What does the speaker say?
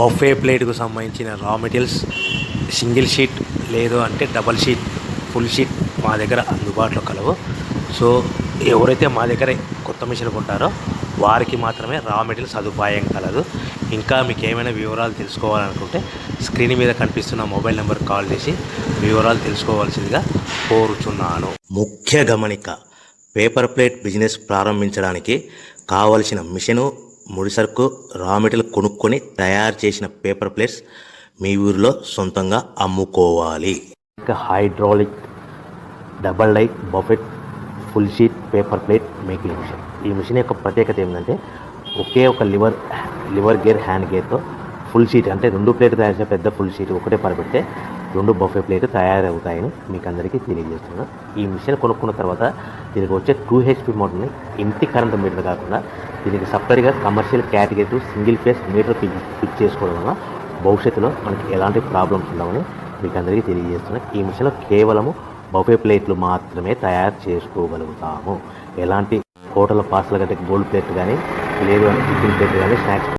Buffet ప్లేట్కు సంబంధించిన రా materials single sheet లేదు అంటే డబల్ షీట్ ఫుల్ షీట్ మా దగ్గర అందుబాటులో కలవు. సో ఎవరైతే మా దగ్గర కొత్త మిషన్ కొంటారో వారికి మాత్రమే రా మెటీరియల్ సదుపాయం కలదు. ఇంకా మీకు ఏమైనా వివరాలు తెలుసుకోవాలనుకుంటే స్క్రీన్ మీద కనిపిస్తున్న మొబైల్ నెంబర్ కాల్ చేసి వివరాలు తెలుసుకోవాల్సిందిగా కోరుచున్నాను. ముఖ్య గమనిక: పేపర్ ప్లేట్ బిజినెస్ ప్రారంభించడానికి కావలసిన మిషను, ముడిసరుకు, రా మెటీరియల్ కొనుక్కొని తయారు చేసిన పేపర్ ప్లేట్స్ మీ ఊరిలో సొంతంగా అమ్ముకోవాలి. ఇంకా hydraulic, double die, buffet, full sheet paper plate making machine. ఈ మిషన్ యొక్క ప్రత్యేకత ఏంటంటే ఒకే ఒక లివర్ గేర్, హ్యాండ్ గేర్తో ఫుల్ షీట్ అంటే 2 ప్లేట్లు తయారు చేసే పెద్ద ఫుల్ షీట్ ఒకటే పరబెడితే 2 బఫే ప్లేట్ తయారవుతాయని మీకు అందరికీ తెలియజేస్తున్నాను. ఈ మిషన్ కొనుక్కున్న తర్వాత దీనికి వచ్చే 2 HP మోటార్ని ఇంటి కరెంట్ మీటర్ కాకుండా దీనికి సపరేట్గా commercial category single phase metre fix చేసుకోవడం వల్ల భవిష్యత్తులో మనకి ఎలాంటి ప్రాబ్లమ్స్ ఉండవని మీకు అందరికీ తెలియజేస్తున్నాను. ఈ మిషన్లో కేవలము బఫే ప్లేట్లు మాత్రమే తయారు చేసుకోగలుగుతాము. ఎలాంటి హోటల్ పార్సల్ కంటే గోల్డ్ ప్లేట్ కానీ లేదు అంటే టిఫిన్ ప్లేట్ కానీ స్నాక్స్